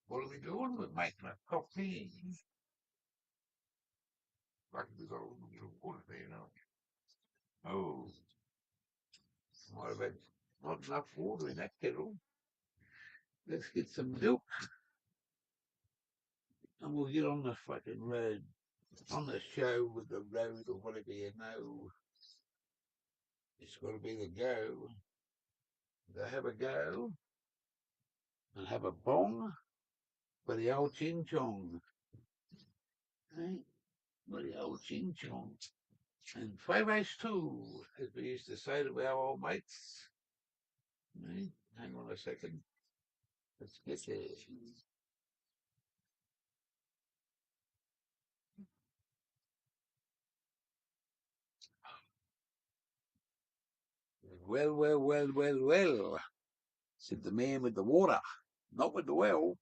What are we doing? We're making a coffee. Like we got a little water there, now. Oh, might have had not enough water in that kettle. Let's get some milk and we'll get on the fucking road. On the show with the road or whatever you know. It's got to be the go. They have a go and have a bong for the old ching chong. Eh? For the old ching chong. And 5H2, as we used to say to our old mates. Eh? Hang on a second. Let's get there. Well, said the man with the water, not with the well.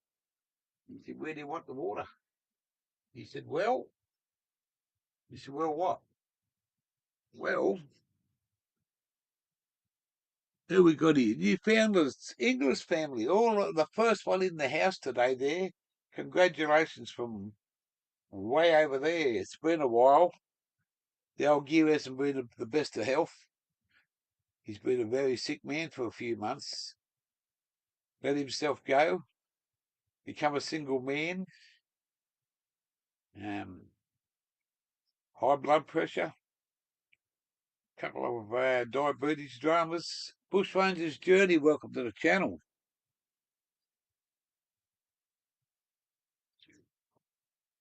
He said, where do you want the water? He said, well. He said, well, what? Well, who we got here? Newfoundland's English family. All the first one in the house today there. Congratulations from way over there. It's been a while. The old gear hasn't been the best of health. He's been a very sick man for a few months. Let himself go. Become a single man. High blood pressure. Couple of diabetes dramas. Bushranger's Journey, welcome to the channel.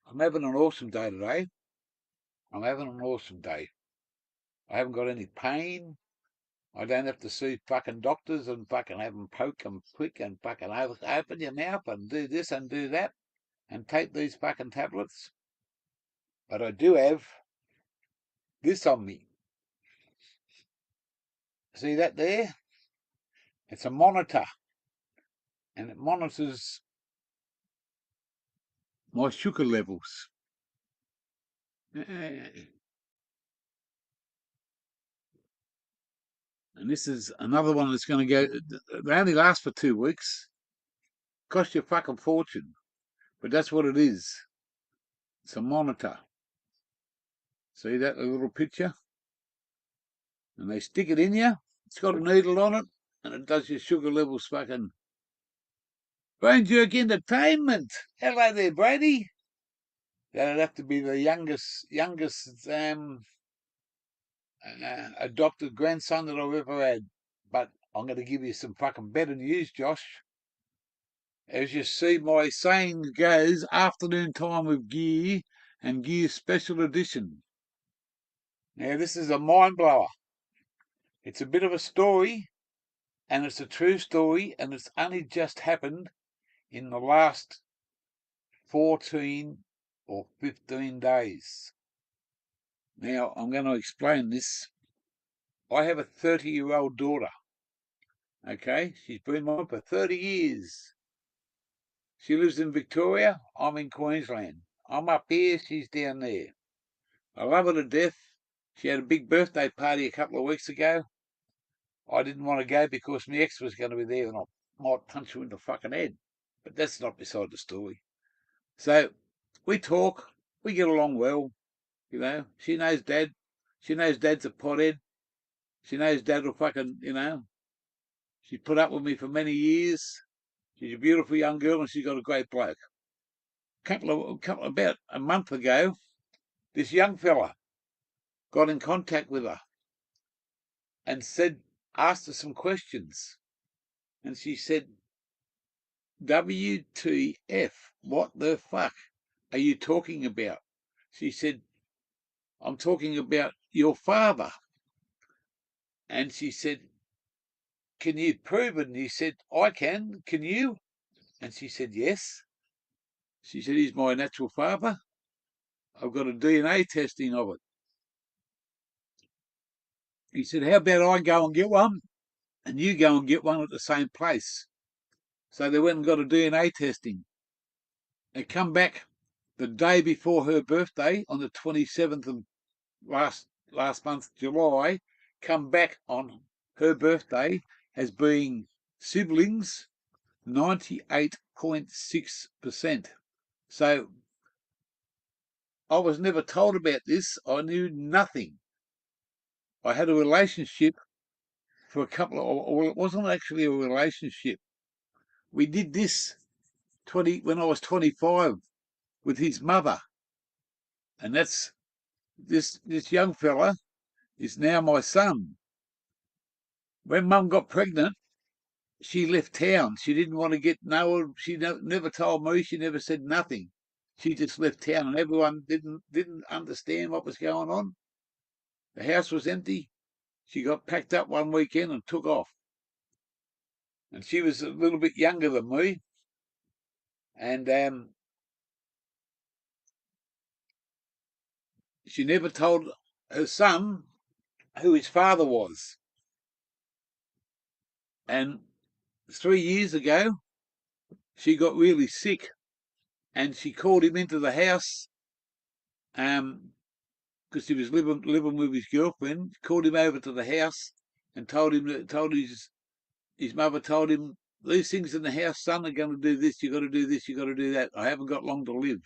I'm having an awesome day today. I'm having an awesome day. I haven't got any pain. I don't have to see fucking doctors and fucking have them poke and prick and fucking open your mouth and do this and do that and take these fucking tablets. But I do have this on me. See that there? It's a monitor. And it monitors my sugar levels. And this is another one that's going to go. They only last for 2 weeks. Cost you a fucking fortune. But that's what it is. It's a monitor. See that little picture? And they stick it in you. It's got a needle on it. And it does your sugar levels fucking. Brain Jerk Entertainment. Hello there, Brady. That'd have to be the youngest adopted grandson that I've ever had. But I'm going to give you some fucking better news, Josh. As you see, my saying goes, afternoon time with gear and gear special edition. Now, this is a mind blower. It's a bit of a story, and it's a true story, and it's only just happened in the last 14 or 15 days. Now, I'm going to explain this. I have a 30-year-old daughter. Okay, she's been mine for 30 years. She lives in Victoria. I'm in Queensland. I'm up here. She's down there. I love her to death. She had a big birthday party a couple of weeks ago. I didn't want to go because my ex was going to be there and I might punch her in the fucking head. But that's not beside the story. So we talk. We get along well. You know, she knows Dad. She knows Dad's a pothead. She knows Dad will fucking, she's put up with me for many years. She's a beautiful young girl and she's got a great bloke. About a month ago, this young fella got in contact with her and asked her some questions. And she said, WTF, what the fuck are you talking about? She said, I'm talking about your father. And she said, can you prove it? And he said, I can. Can you? And she said, yes. She said, he's my natural father. I've got a DNA testing of it. He said, how about I go and get one and you go and get one at the same place? So they went and got a DNA testing. They come back the day before her birthday on the 27th of last month, July, come back on her birthday as being siblings 98.6%. So I was never told about this. I knew nothing. I had a relationship for a couple of, well, it wasn't actually a relationship. We did this when I was 25 with his mother. And that's this young fella is now my son. When Mum got pregnant, she left town. She didn't want to get she never told me. She never said nothing. She just left town, and everyone didn't understand what was going on. The house was empty. She got packed up one weekend and took off. And she was a little bit younger than me, and she never told her son who his father was. And 3 years ago, she got really sick, and she called him into the house, because he was living with his girlfriend. Called him over to the house and told his mother told him, these things in the house, son, are going to do this. You got to do this. You got to do that. I haven't got long to live.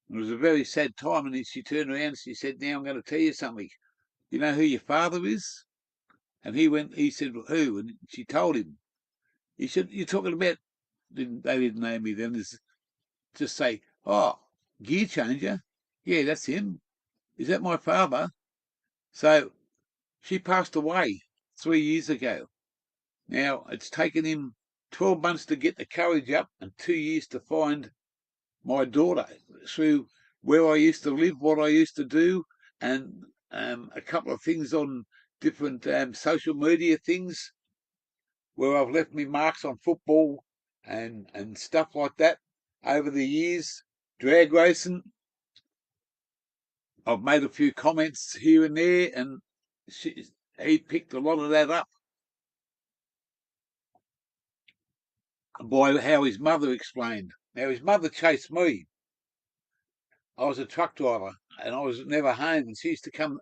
It was a very sad time, and she turned around and she said, now I'm going to tell you something. You know who your father is? And he said, well, who? And she told him. He said, you're talking about, they didn't name me then, just say, oh, gear changer. Yeah, that's him. Is that my father? So she passed away 3 years ago. Now, it's taken him 12 months to get the courage up and 2 years to find my daughter through where I used to live, what I used to do, and a couple of things on different social media things where I've left me marks on football and stuff like that over the years. Drag racing, I've made a few comments here and there, and he picked a lot of that up by how his mother explained. Now, his mother chased me. I was a truck driver, and I was never home, and she used to come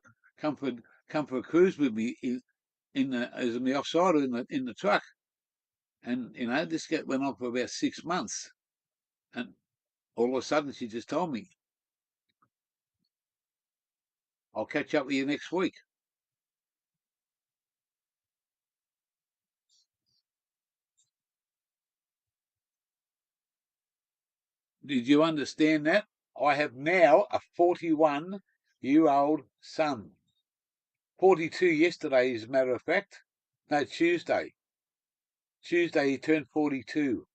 for a cruise with me as in the offsider in the truck. And this went on for about 6 months, and all of a sudden she just told me, "I'll catch up with you next week." Did you understand that? I have now a 41-year-old son. 42 yesterday, as a matter of fact. No, Tuesday. Tuesday he turned 42.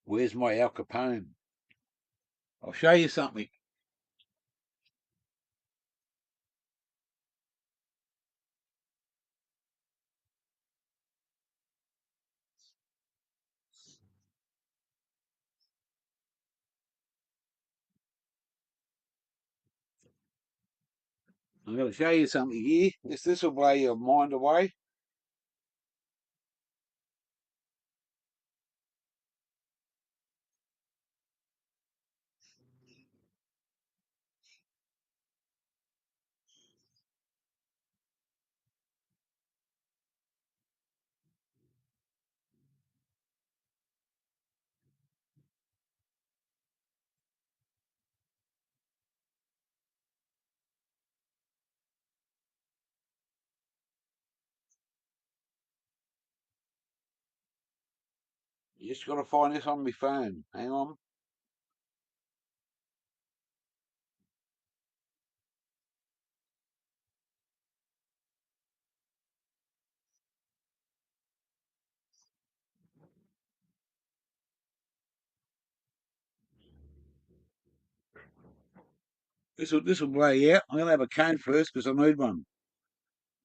Where's my Al Capone? I'll show you something. I'm going to show you something here. This will blow your mind away. You just got to find this on my phone. Hang on. This will blow you out. I'm going to have a cane first because I need one.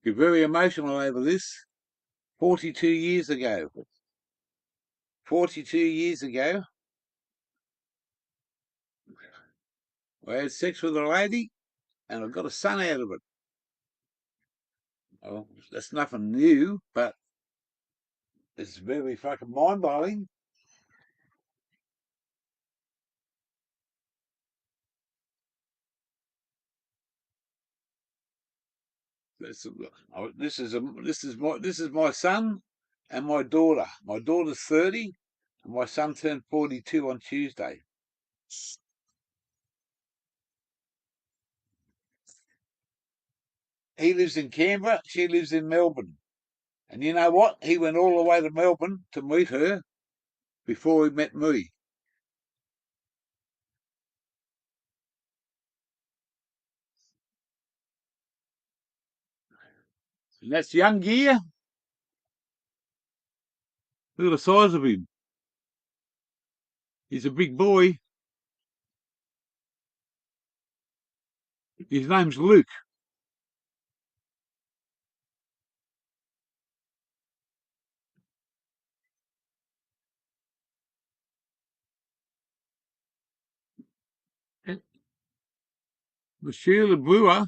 Get very emotional over this. 42 years ago. 42 years ago, I had sex with a lady and I got a son out of it. Well, that's nothing new, but it's very fucking mind-blowing. This is my son and my daughter. My daughter's 30, and my son turned 42 on Tuesday. He lives in Canberra. She lives in Melbourne. And you know what? He went all the way to Melbourne to meet her before he met me. And that's young gear. Look at the size of him. He's a big boy. His name's Luke. Monsieur Le Brewer.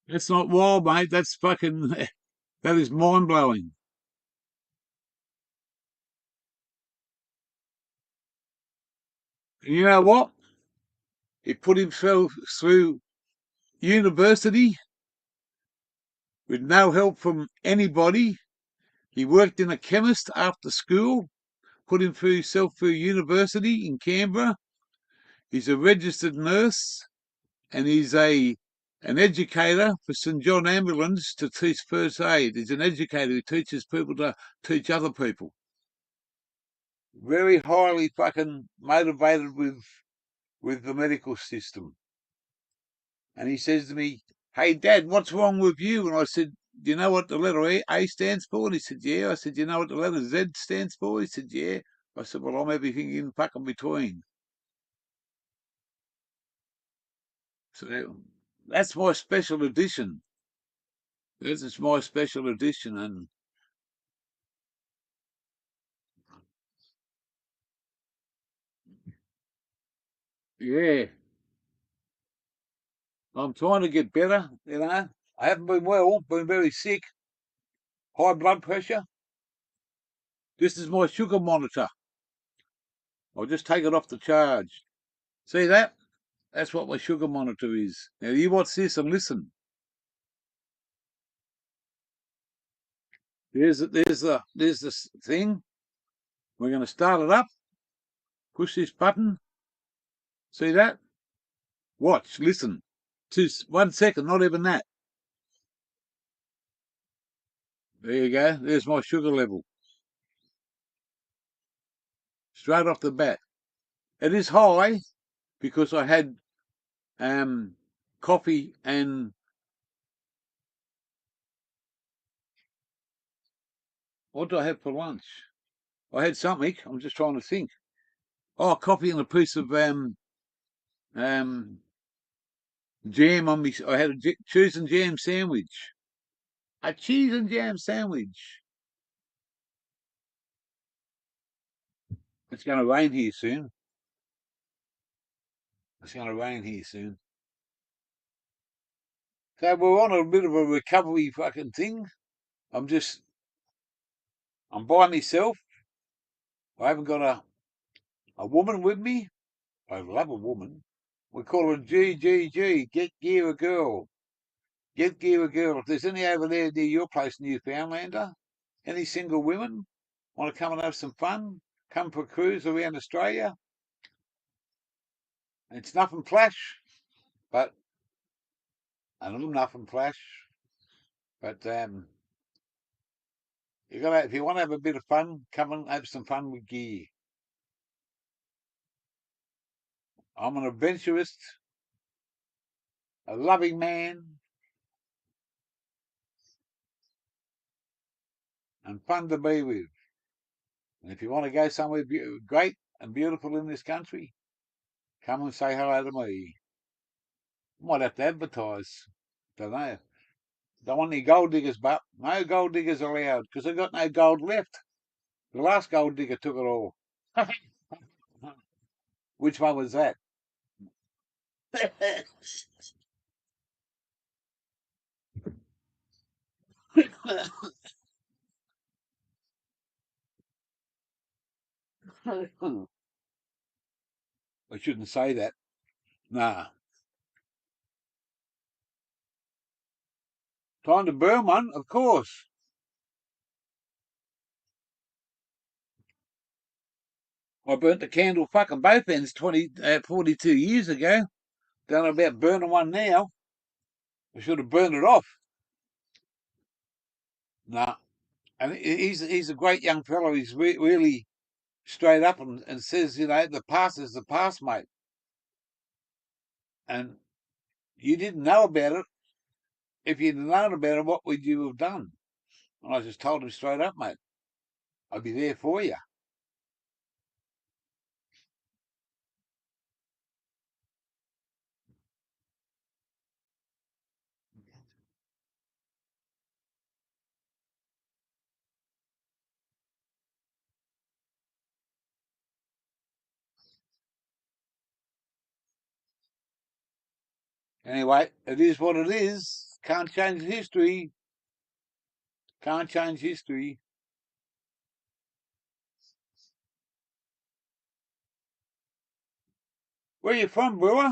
That's not wild, mate. That's fucking. That is mind blowing. And you know what? He put himself through university with no help from anybody. He worked in a chemist after school, put himself through university in Canberra. He's a registered nurse and he's an educator for St John Ambulance to teach first aid. He's an educator who teaches people to teach other people. Very highly fucking motivated with the medical system. And he says to me, "Hey, Dad, what's wrong with you?" And I said, "Do you know what the letter A stands for?" And he said, "Yeah." I said, "Do you know what the letter Z stands for?" He said, "Yeah." I said, "Well, I'm everything in fucking between." So that's my special edition. This is my special edition. And yeah, I'm trying to get better, you know. I haven't been well, been very sick, high blood pressure. This is my sugar monitor. I'll just take it off the charge. See that? That's what my sugar monitor is. Now you watch this and listen. There's this thing. We're going to start it up. Push this button. See that? Watch. Listen. Just 1 second. Not even that. There you go. There's my sugar level. Straight off the bat. It is high because I had coffee and what do I have for lunch? I had something. I'm just trying to think. Oh, coffee and a piece of um, jam on me. I had a cheese and jam sandwich. A cheese and jam sandwich. It's going to rain here soon. It's going to rain here soon. So we're on a bit of a recovery fucking thing. I'm just, I'm by myself. I haven't got a woman with me. I love a woman. We call her GGG. Get gear a girl. Get gear a girl. If there's any over there near your place, Newfoundlander, any single women want to come and have some fun, come for a cruise around Australia. It's nothing flash, but a little nothing flash. But if you want to have a bit of fun, come and have some fun with gear. I'm an adventurist, a loving man, and fun to be with. And if you want to go somewhere great and beautiful in this country, come and say hello to me. Might have to advertise. Don't know. Don't want any gold diggers, but no gold diggers allowed because I've got no gold left. The last gold digger took it all. Which one was that? I shouldn't say that. Nah. Time to burn one, of course. I burnt the candle fucking both ends 42 years ago. Don't know about burning one now. I should have burned it off. Nah. And he's a great young fellow. He's really straight up and says, the past is the past, mate. And you didn't know about it. If you'd known about it, what would you have done? And I just told him straight up, mate, I'd be there for you. Anyway, it is what it is. Can't change history. Can't change history. Where you from, brewer?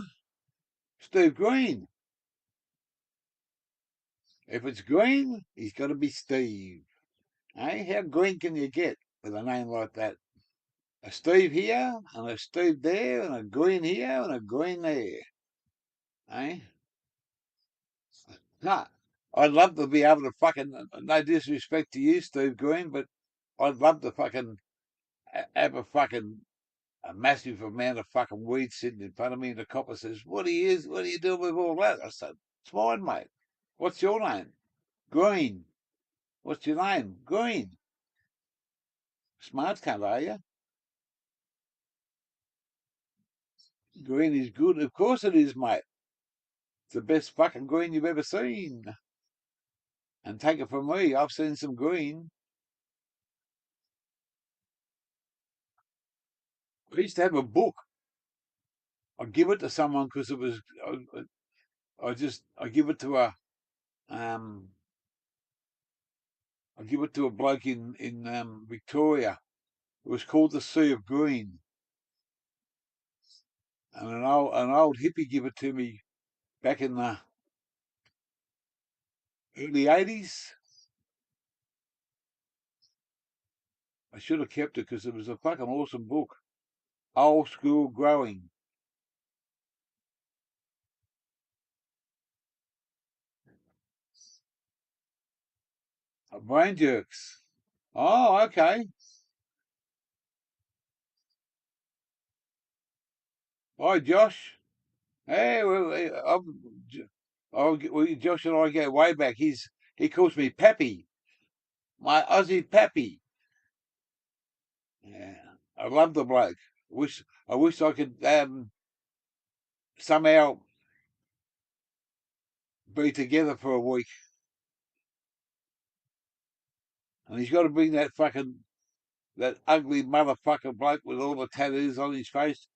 Steve Green. If it's green, he's got to be Steve. Eh? How green can you get with a name like that? A Steve here, and a Steve there, and a green here, and a green there. Eh? Nah. I'd love to be able to fucking, no disrespect to you, Steve Green, but I'd love to fucking have a massive amount of fucking weed sitting in front of me, and the copper says, what are you doing with all that? I said, it's mine, mate. What's your name? Green. What's your name? Green. Smart cunt, are you? Green is good. Of course it is, mate. It's the best fucking green you've ever seen. And take it from me, I've seen some green. I used to have a book. I'd give it to someone because it was, I give it to um, I give it to a bloke in Victoria. It was called The Sea of Green. And an old hippie gave it to me back in the early 80s. I should have kept it because it was a fucking awesome book. Old school growing. Brain jerks. Oh, okay. Hi, Josh. Hey, Josh and I go way back. He calls me Pappy, my Aussie Pappy. Yeah, I love the bloke. I wish I could somehow be together for a week. And he's got to bring that ugly motherfucker bloke with all the tattoos on his face.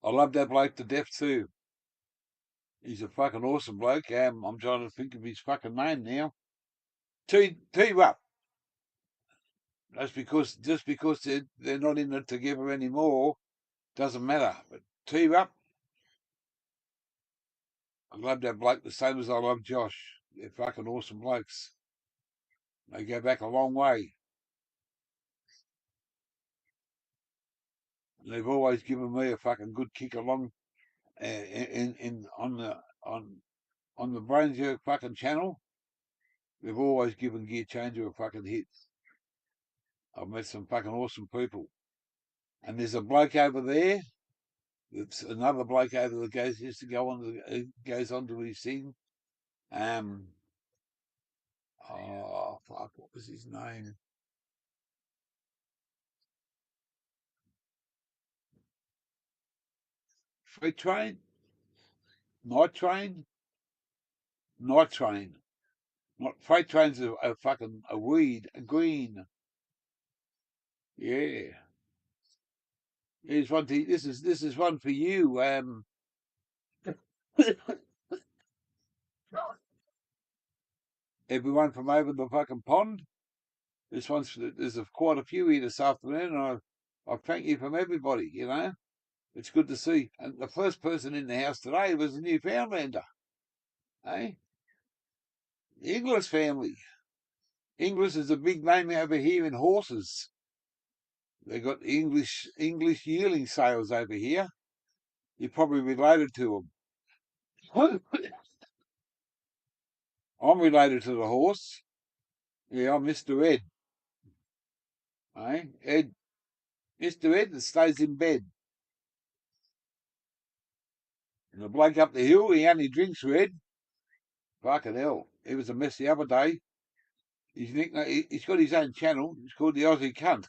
I love that bloke to death too. He's a fucking awesome bloke. I'm trying to think of his fucking name now. T-Rup. Just because they're not in it together anymore doesn't matter. But T-Rup, I love that bloke the same as I love Josh. They're fucking awesome blokes. They go back a long way. And they've always given me a fucking good kick along in on the Brain Jerk fucking channel. They've always given Gear Changer a fucking hit. I've met some fucking awesome people. And there's a bloke over there It's another bloke over that used to go on goes on to his thing. Um, oh fuck, what was his name? Freight train, night train, night train. Not freight trains are fucking a weed, a green. Yeah. Here's one. This is one for you. Everyone from over the fucking pond. This one's there's quite a few here this afternoon, and I thank you from everybody. It's good to see. And the first person in the house today was a Newfoundlander, eh? The Inglis family. Inglis is a big name over here in horses. They got English yearling sales over here. You're probably related to them. I'm related to the horse. Yeah, I'm Mr. Ed. Eh? Ed, Mr. Ed that stays in bed. And the bloke up the hill, he only drinks red. Fucking hell. He was a mess the other day. He's got his own channel. It's called the Aussie Cunt.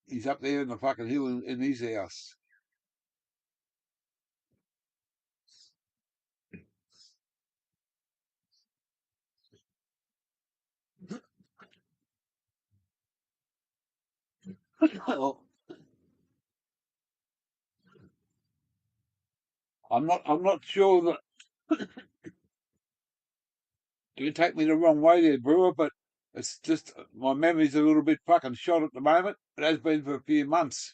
He's up there in the fucking hill in his house. I'm not sure that you take me the wrong way there, Brewer, but it's just my memory's a little bit fucking shot at the moment. It has been for a few months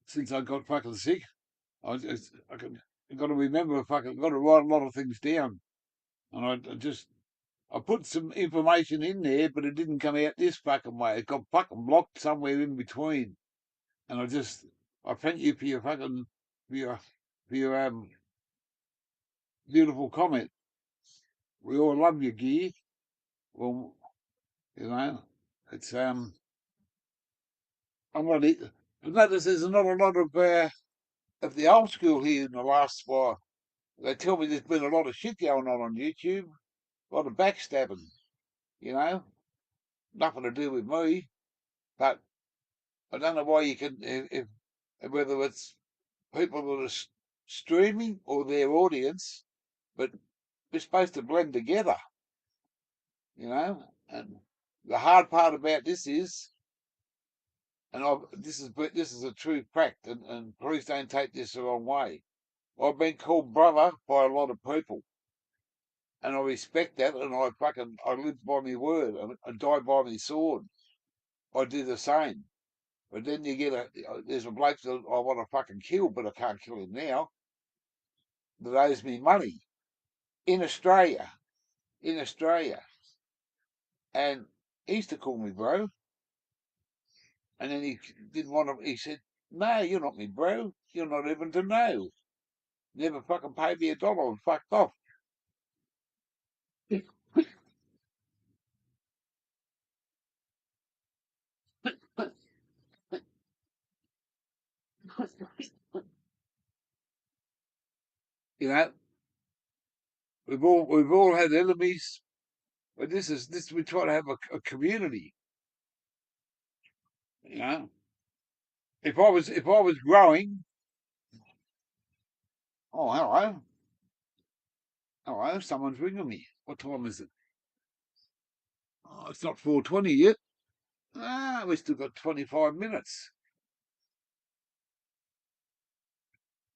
since I got fucking sick. I got to remember fucking got to write a lot of things down, and I put some information in there, but it didn't come out this fucking way. It got fucking blocked somewhere in between, and I thank you for your fucking for your beautiful comment. We all love you, Gear. Well, you know, it's I'm gonna notice there's not a lot of the old school here in the last while. They tell me there's been a lot of shit going on YouTube, a lot of backstabbing. You know, nothing to do with me, but I don't know why you can if whether it's people that are streaming or their audience, but we're supposed to blend together. And the hard part about this is, and this is a true fact, and please don't take this the wrong way. I've been called brother by a lot of people, and I respect that, and I live by my word, and I die by my sword. I do the same. But then there's a bloke that I want to fucking kill, but I can't kill him now, that owes me money in Australia, in Australia. And he used to call me bro. And then he didn't want to, he said, no, you're not me bro. You're not even to know. Never fucking paid me $1 and fucked off. You know, we've all had enemies, but this we try to have a community. You know, if I was growing, oh hello, someone's ringing me. What time is it? Oh, it's not 4:20 yet. Ah, we still got 25 minutes.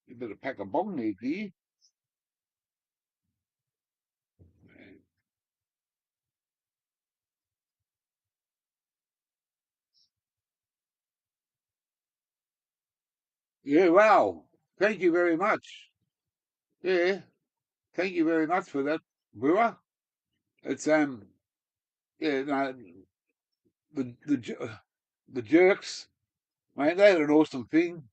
You better pack a bong there, dear. Yeah, wow. Thank you very much. Yeah, thank you very much for that, Brewer. It's yeah, no, the jerks, man, they had an awesome thing.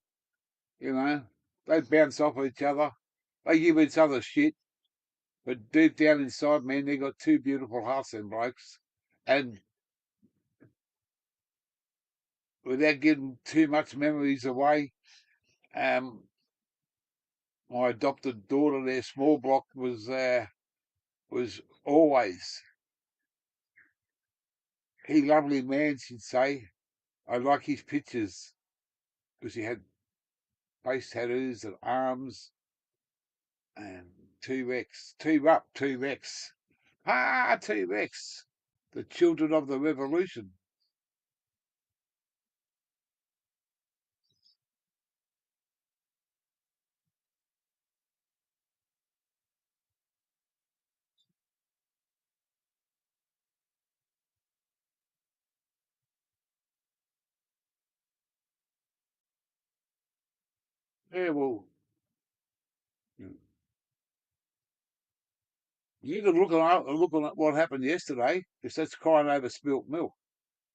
You know, they bounce off each other. They give each other shit, but deep down inside, man, they got two beautiful hearts, and blokes. And without giving too much memories away, um, my adopted daughter, their small block was always, "He lovely man," she'd say. "I like his pictures," because he had face tattoos and arms and T-Rex, T-Rup, T-Rex. Ah, T-Rex, the children of the revolution. Yeah, well, you can look at what happened yesterday, because that's crying over spilt milk.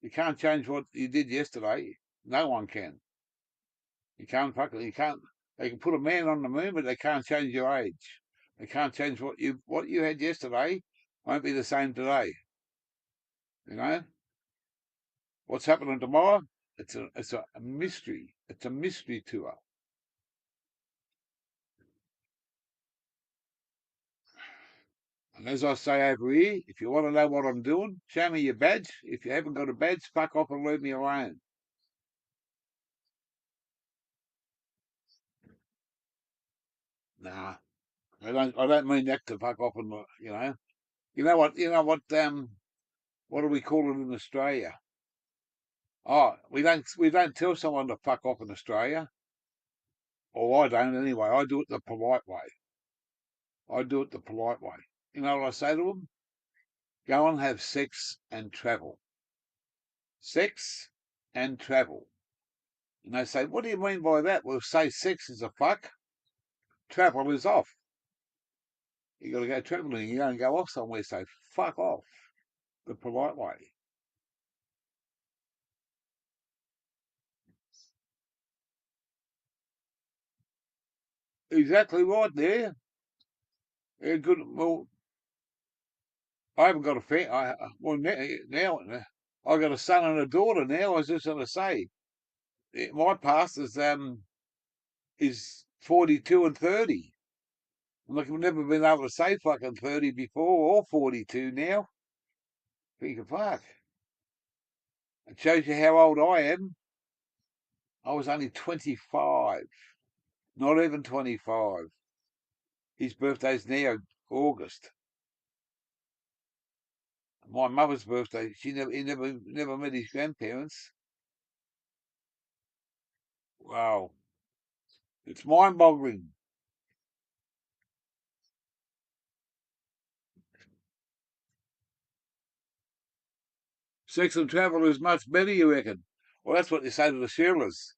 You can't change what you did yesterday. No one can. You can't. They can put a man on the moon, but they can't change your age. They can't change what you had yesterday. Won't be the same today. You know what's happening tomorrow? It's a mystery. It's a mystery tour. And as I say over here, if you want to know what I'm doing, show me your badge. If you haven't got a badge, fuck off and leave me alone. Nah, I don't. I don't mean that to fuck off and you know. You know what? You know what? What do we call it in Australia? Oh, we don't tell someone to fuck off in Australia, or I don't anyway. I do it the polite way. I do it the polite way. You know what I say to them? Go and have sex and travel. Sex and travel. And they say, what do you mean by that? Well, say sex is a fuck, travel is off. You got to go travelling. You don't go off somewhere. Say fuck off the polite way. Exactly right there. Yeah, good. Well, I haven't got a fan. Well now I got a son and a daughter now. I was just going to say, my past is 42 and 30. Like I've never been able to say fucking 30 before or 42 now. Think of fuck. It shows you how old I am. I was only 25, not even 25. His birthday's now August. My mother's birthday, he never met his grandparents. Wow, it's mind-boggling. Sex and travel is much better, you reckon? Well, that's what they say to the Shearers.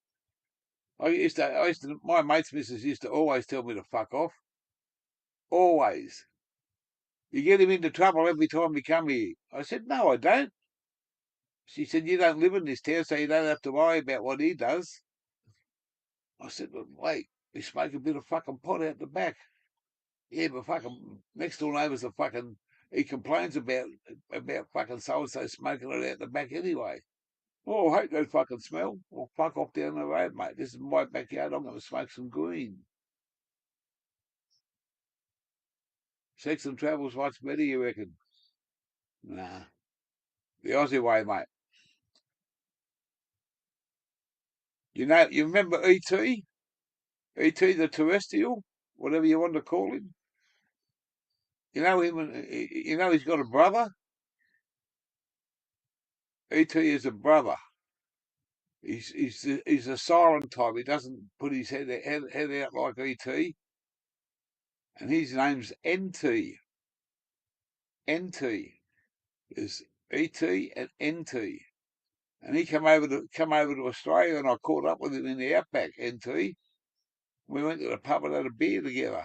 My mate's missus used to always tell me to fuck off. Always. You get him into trouble every time we come here. I said, no, I don't. She said, you don't live in this town, so you don't have to worry about what he does. I said, well, wait, we smoke a bit of fucking pot out the back. Yeah, but fucking next door neighbour's a fucking. He complains about fucking so and so smoking it out the back anyway. Oh, I hate that fucking smell. Well, fuck off down the road, mate. This is my backyard. I'm going to smoke some green. Sex and travel's much better, you reckon? Nah, the Aussie way, mate. You remember E.T.? E.T. the terrestrial, whatever you want to call him. You know him. You know he's got a brother. E.T. is a brother. He's a silent type. He doesn't put his head out like E.T. And his name's N.T. N.T. is E.T. and N.T. And he come over to Australia, and I caught up with him in the outback. N.T. We went to the pub and had a beer together,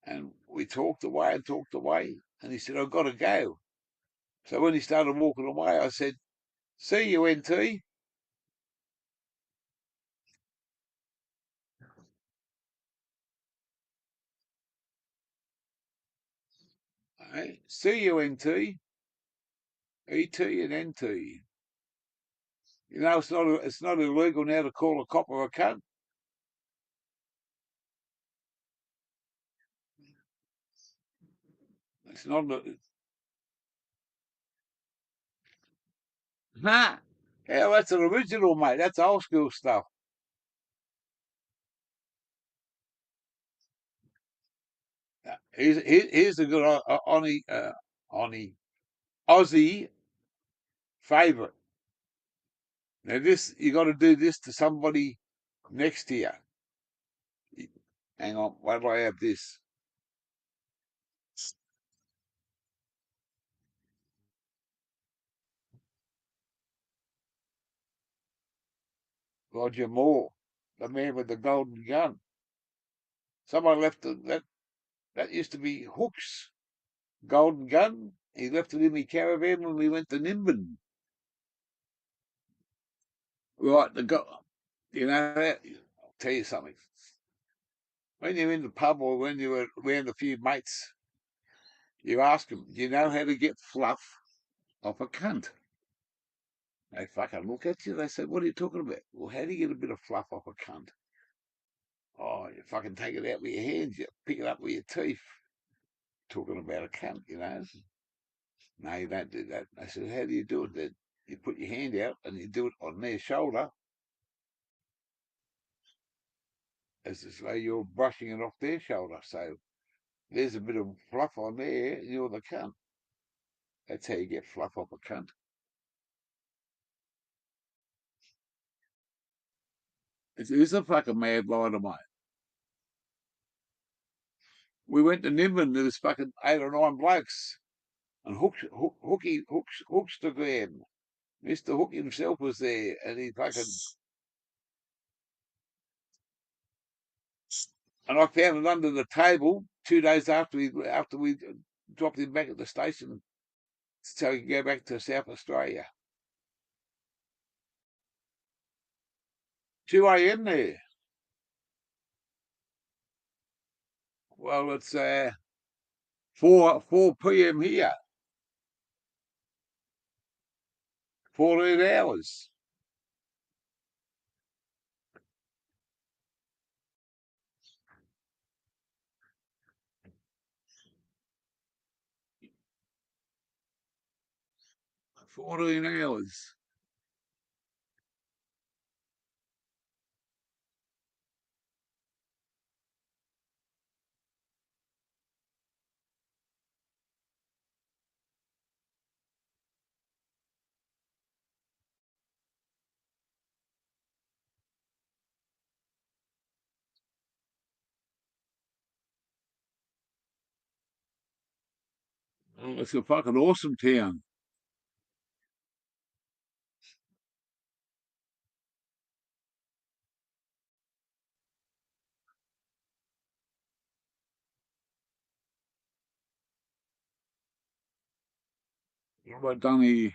and we talked away and talked away. And he said, "I've got to go." So when he started walking away, I said, "See you, N.T." Hey, see you, N.T. E.T. and N.T. You know, it's not illegal now to call a copper a cunt. It's not. Nah. Yeah, that's an original, mate. That's old school stuff. Here's a good Aussie favourite. Now this you got to do this to somebody next to you. Hang on, why do I have this? Roger Moore, the man with the golden gun. Someone left that. That used to be Hook's golden gun. He left it in my caravan when we went to Nimbin. Right, you know, I'll tell you something. When you're in the pub or when you're around a few mates, you ask them, do you know how to get fluff off a cunt? They fucking look at you. They say, what are you talking about? Well, how do you get a bit of fluff off a cunt? Oh, you fucking take it out with your hands. You pick it up with your teeth. Talking about a cunt, you know. No, you don't do that. I said, how do you do it then? You put your hand out and you do it on their shoulder as though you're brushing it off their shoulder. So there's a bit of fluff on there, and you're the cunt. That's how you get fluff off a cunt. It's a fucking mad line of mine. We went to Nimbin, there was fucking 8 or 9 blokes, and Hookstagram, Mr. Hook himself was there, and he fucking, and I found it under the table 2 days after we dropped him back at the station, so he could go back to South Australia. 2 a.m. there. Well, it's 4 p.m. here. 14 hours. 14 hours. Oh, it's a fucking awesome town. What about Dunny?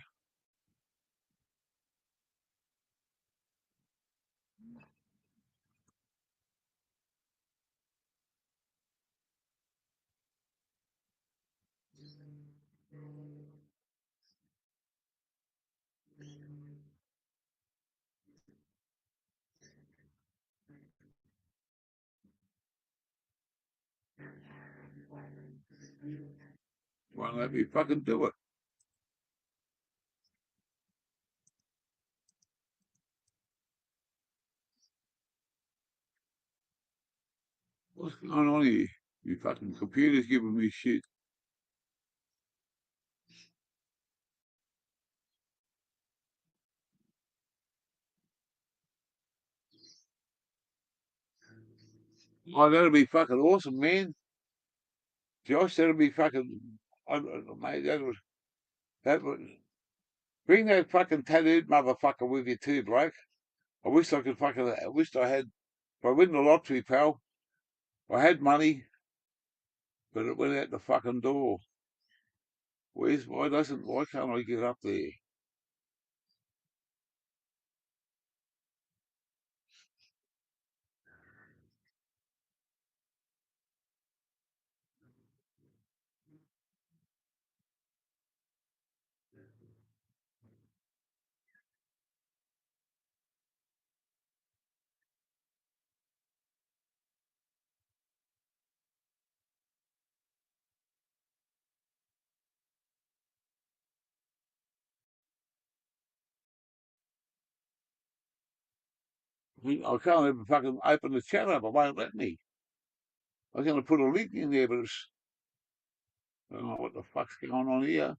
Why don't let me fucking do it? What's going on here? You fucking computer's giving me shit. Oh, that'll be fucking awesome, man. Josh, that'll be fucking. Mate, that would bring that fucking tattooed motherfucker with you too, bloke. I wish I could fucking. I wished I had. If I win the lottery, pal, I had money, but it went out the fucking door. Why can't I get up there? I can't even fucking open the chat up. It won't let me. I was going to put a link in there, but it's, I don't know what the fuck's going on here.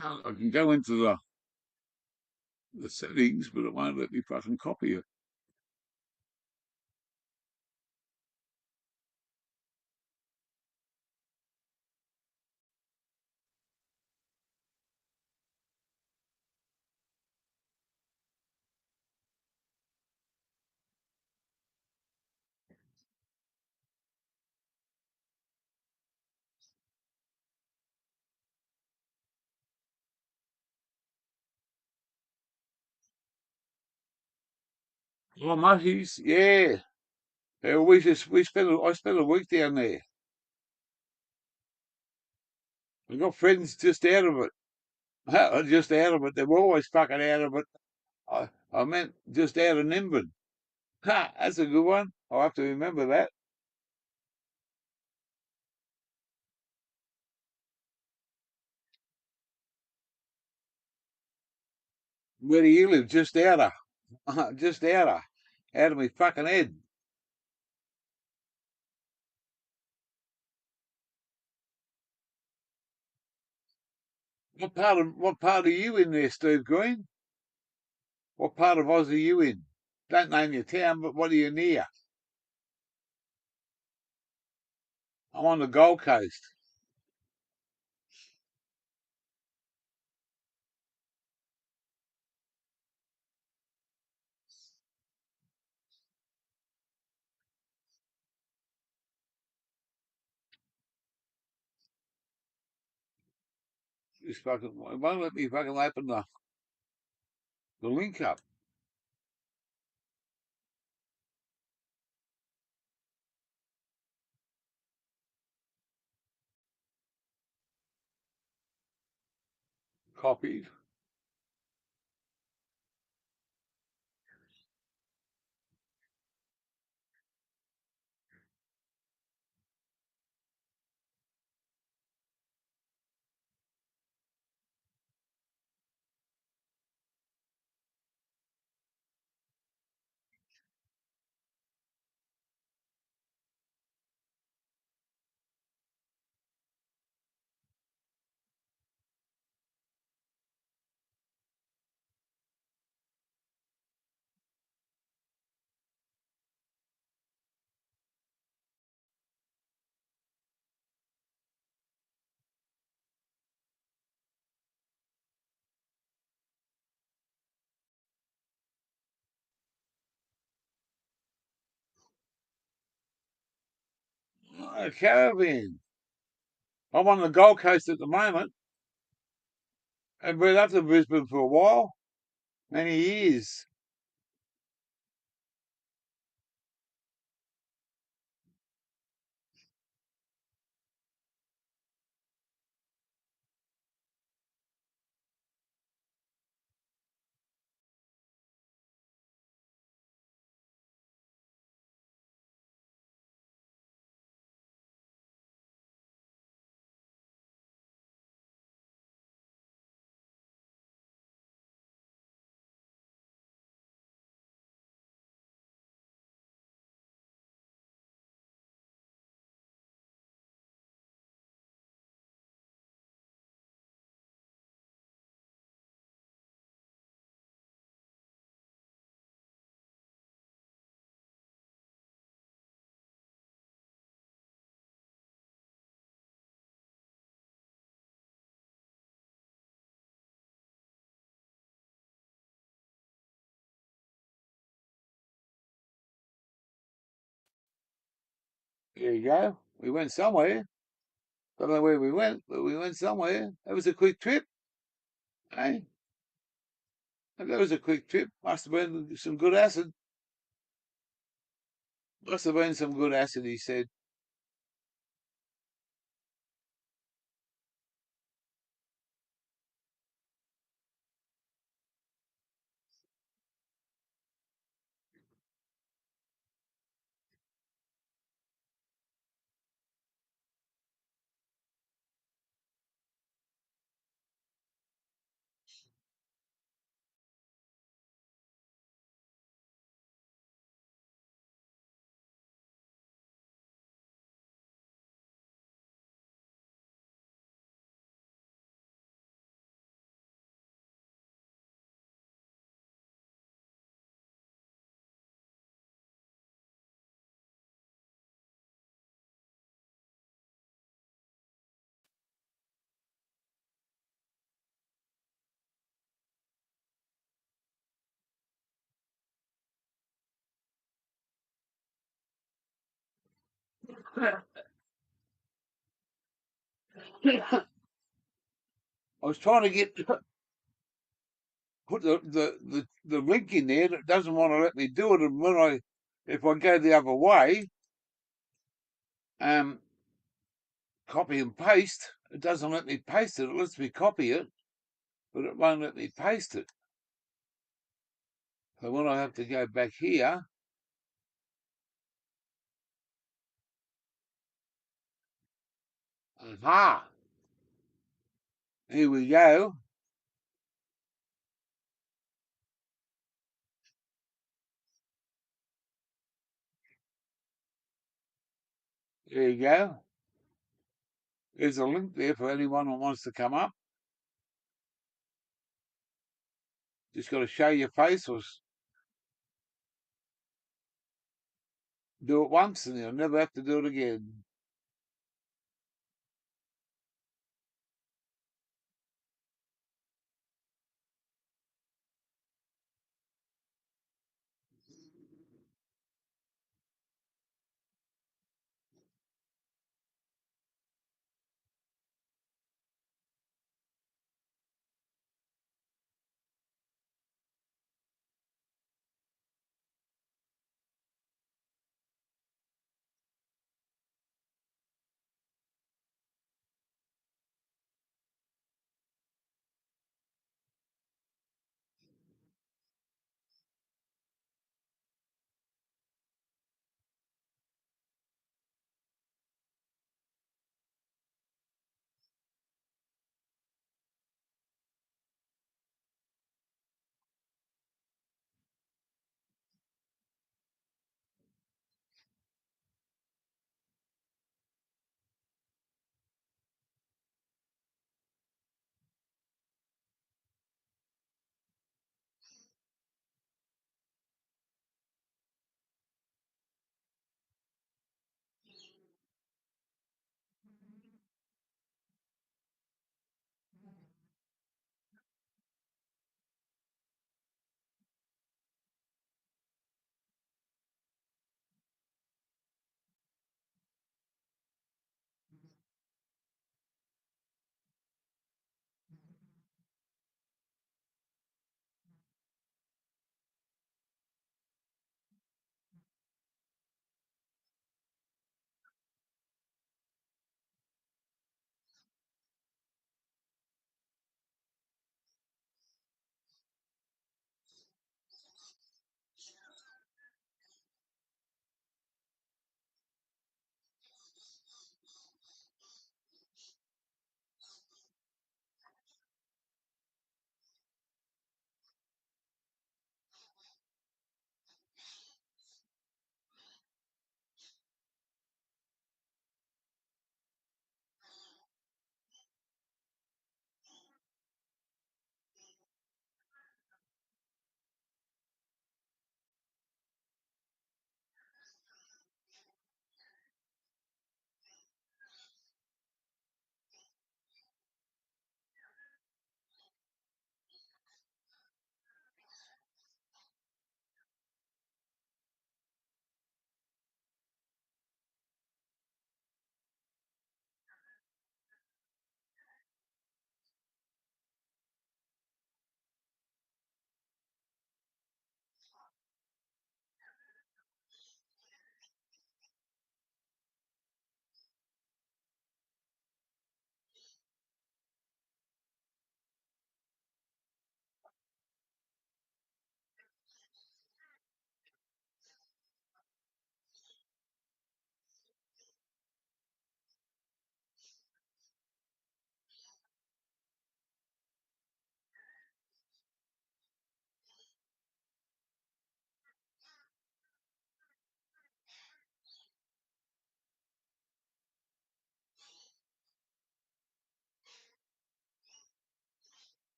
I can go into the settings, but it won't let me fucking copy it. Oh, Muskies, yeah. Yeah, I spent a week down there. I got friends just out of it. Just out of it. They were always fucking out of it. I meant just out of Nimbin. Ha, that's a good one. I'll have to remember that. Where do you live? Just out of, just out of me fucking head. What part are you in there, Steve Green? What part of Oz are you in? Don't name your town, but what are you near? I'm on the Gold Coast. Just fucking it won't let me fucking open the link up. Copied. Caravan. I'm on the Gold Coast at the moment. I've been up to Brisbane for a while, many years. There you go. We went somewhere. Don't know where we went, but we went somewhere. That was a quick trip, eh? That was a quick trip. Must have been some good acid. Must have been some good acid, he said. I was trying to get put the link in there, and it doesn't want to let me do it. And if I go the other way, copy and paste, it doesn't let me paste it. It lets me copy it, but it won't let me paste it. So when I have to go back here, aha, here we go. There you go. There's a link there for anyone who wants to come up. Just got to show your face or do it once and you'll never have to do it again.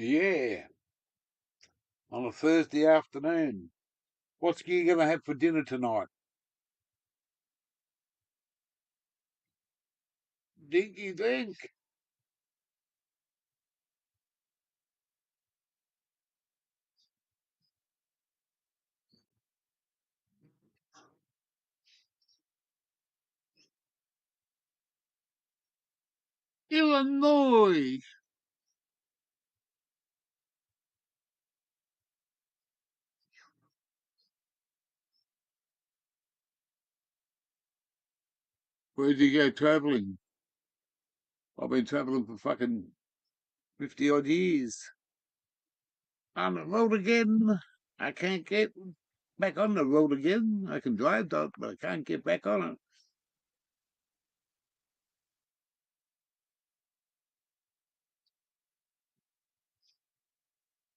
Yeah, on a Thursday afternoon. What's you going to have for dinner tonight? Dinky dink. Illinois. Where'd you go travelling? I've been travelling for fucking 50 odd years. On the road again. I can't get back on the road again. I can drive that, but I can't get back on it.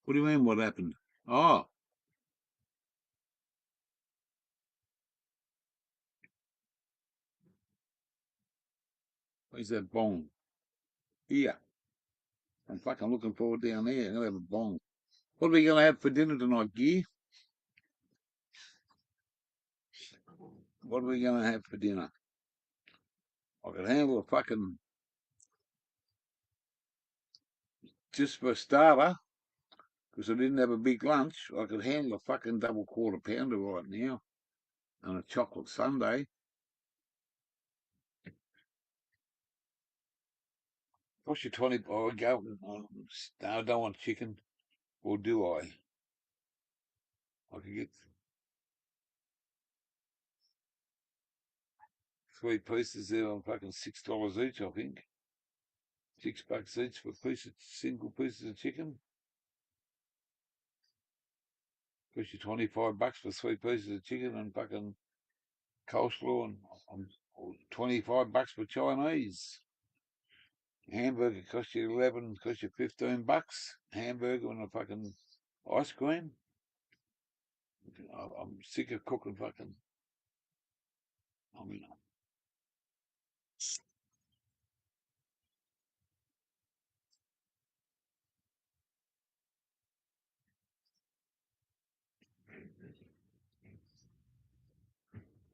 What do you mean, what happened? Oh, where's that bong? Here. I'm fucking looking forward down there. I'm going to have a bong. What are we going to have for dinner tonight, Gear? What are we going to have for dinner? I could handle a fucking, just for a starter, because I didn't have a big lunch, I could handle a fucking double quarter pounder right now and a chocolate sundae. What's your 20? Oh, go. No, I don't want chicken. Or do I? I could get 3 pieces there on fucking $6 each, I think. $6 each for single pieces of chicken. Cost you $25 for 3 pieces of chicken and fucking coleslaw and $25 for Chinese. Hamburger cost you 11, cost you $15. Hamburger and a fucking ice cream. I'm sick of cooking fucking. I mean,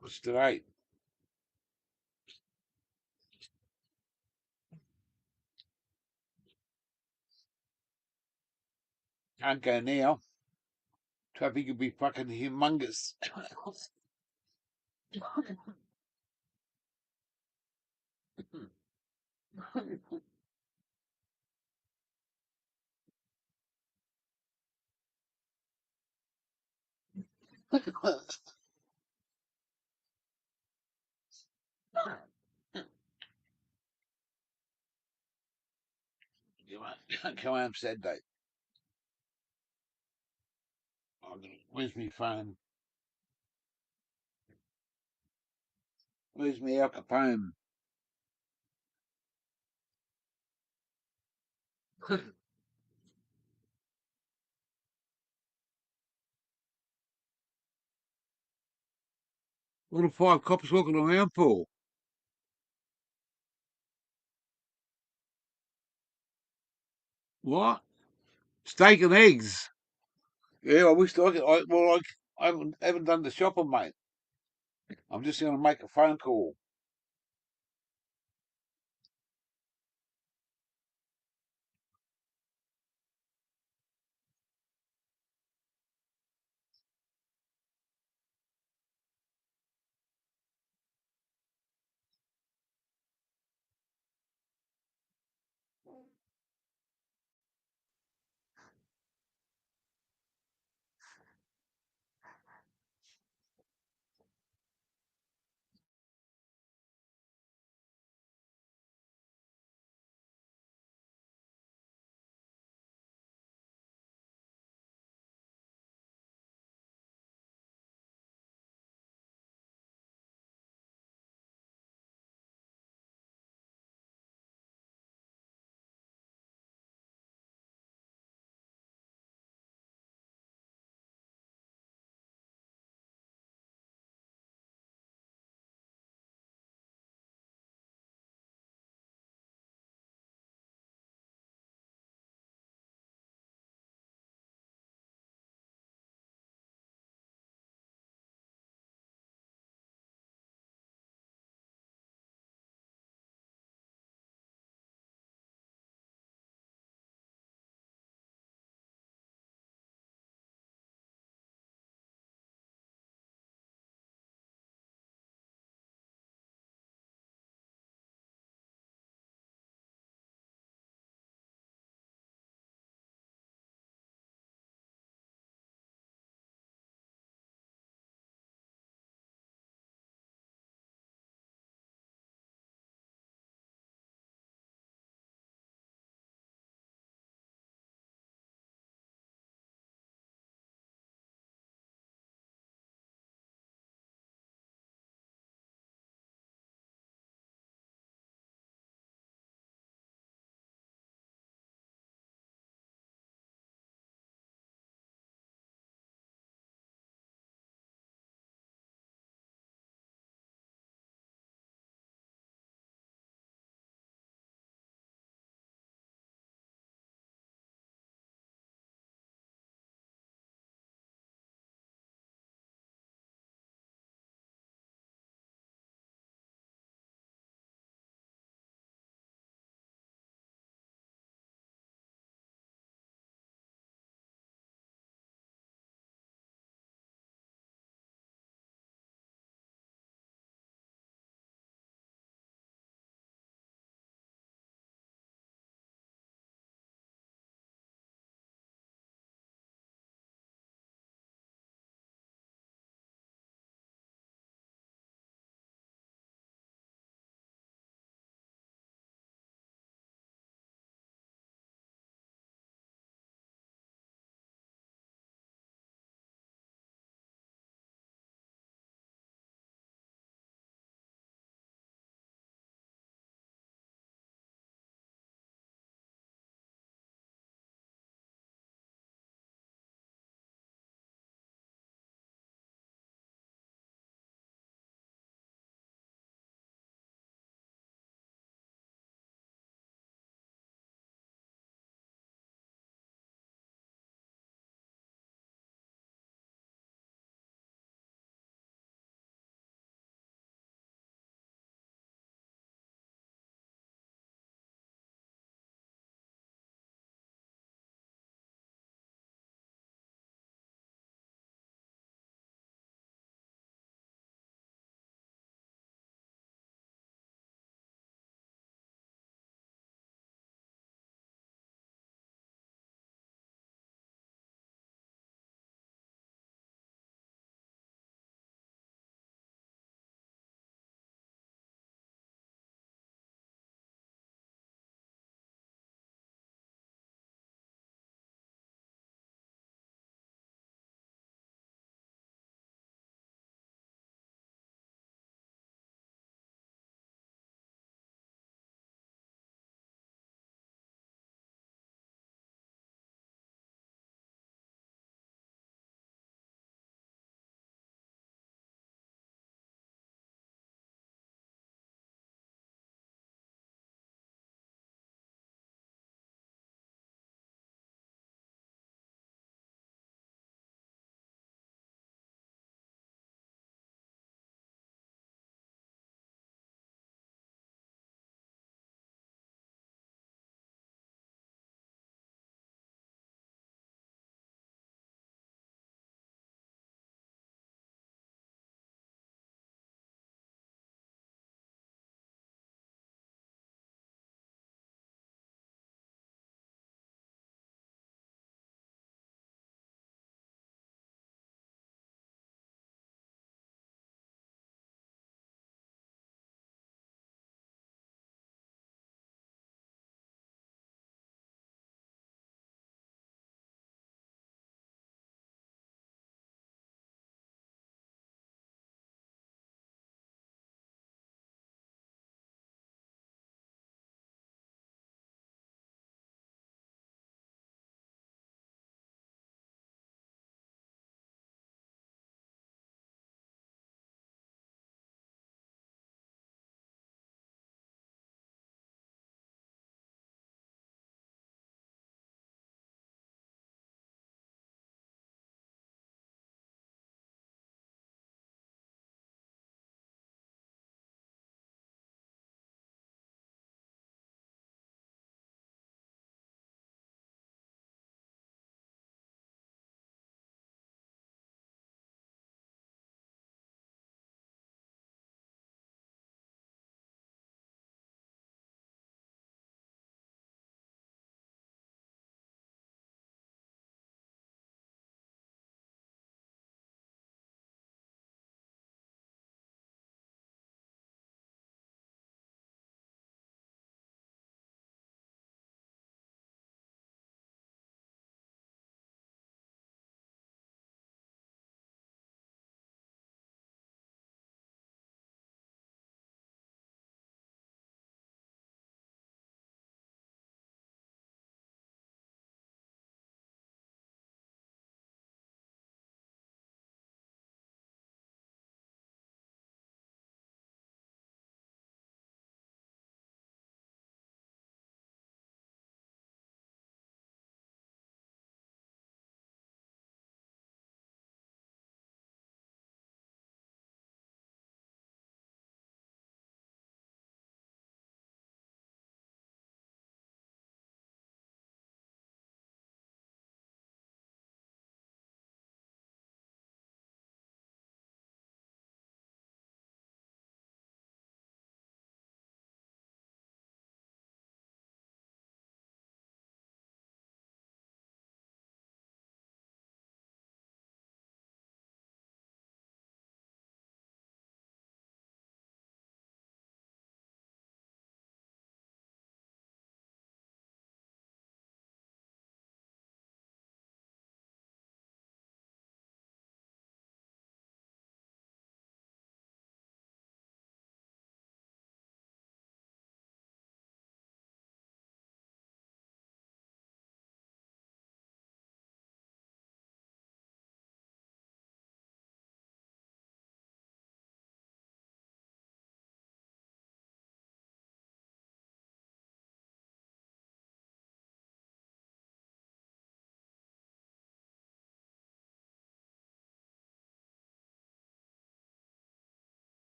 what's today? Can't go now. Traffic will be fucking humongous. Come on, Saturday. Where's my phone? Where's my Al Capone? What are 5 cops walking around for? What? Steak and eggs. Yeah, I wish I could. I haven't done the shopping, mate. I'm just going to make a phone call.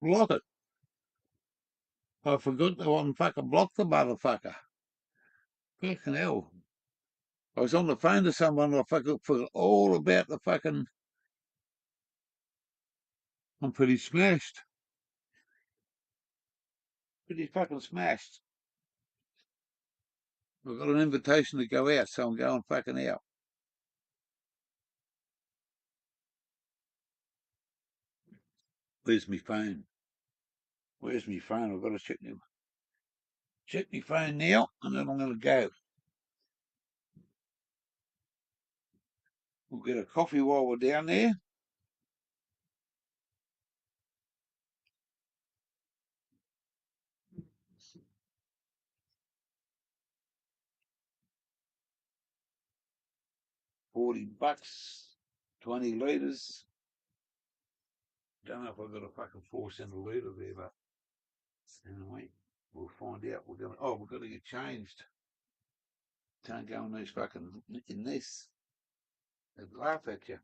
Block it. I forgot to fucking block the motherfucker. Fucking hell. I was on the phone to someone and I fucking forgot all about the fucking... I'm pretty smashed. Pretty fucking smashed. I've got an invitation to go out, so I'm going fucking out. Where's my phone? Where's my phone? I've got to check my phone now, and then I'm going to go. We'll get a coffee while we're down there. $40, 20 litres. Don't know if I've got a fucking 4 cent a litre there, but anyway, we'll find out. We've got to get changed. Can't go in these fucking in this. They'd laugh at you.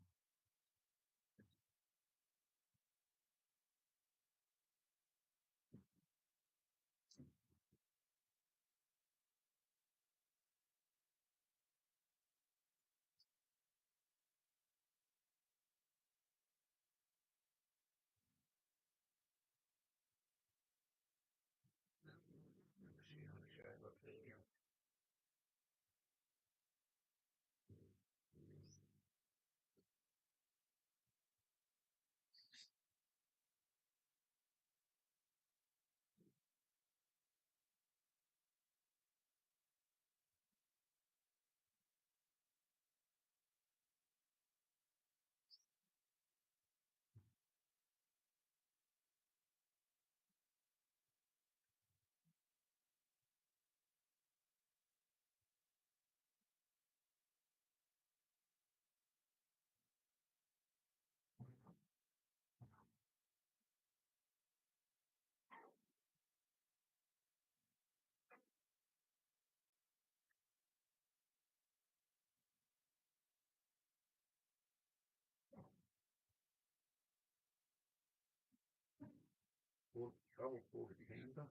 Double quarter pounder,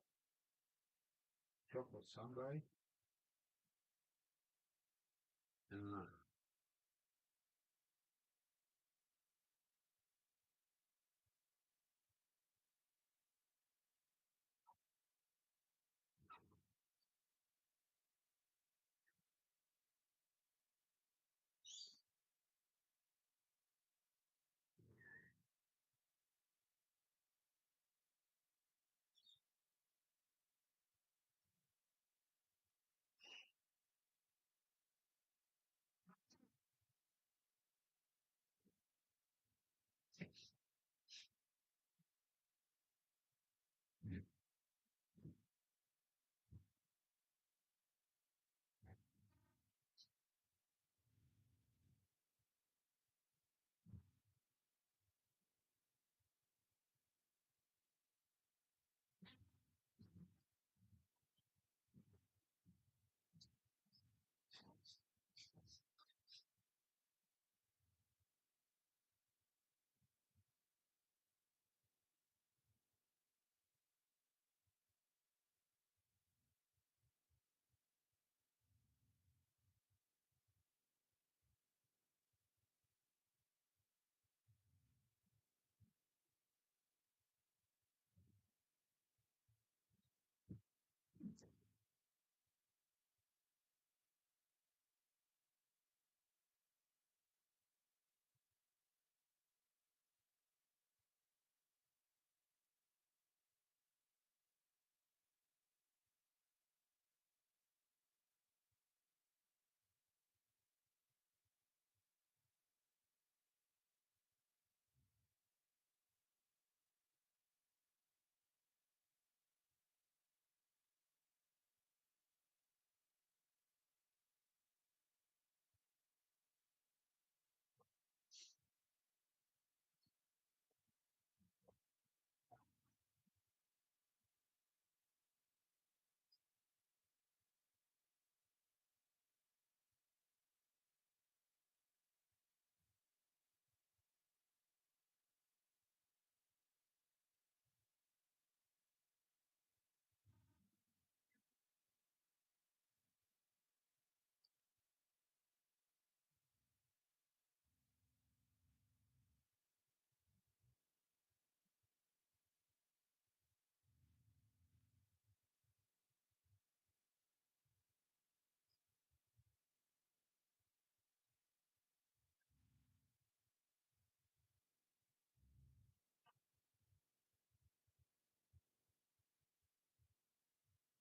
chocolate sundae, and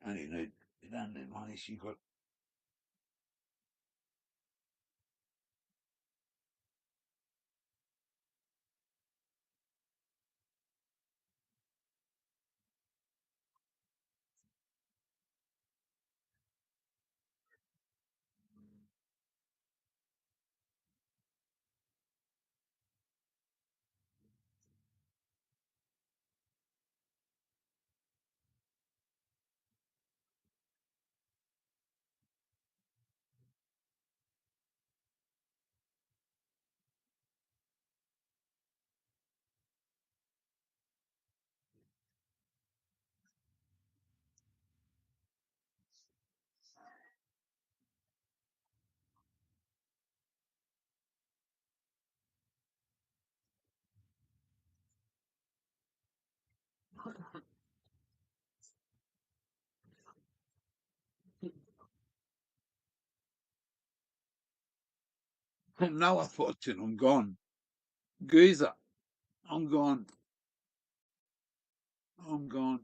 You don't need money. She got. No, I fortune. I'm gone. Geezer. I'm gone. I'm gone.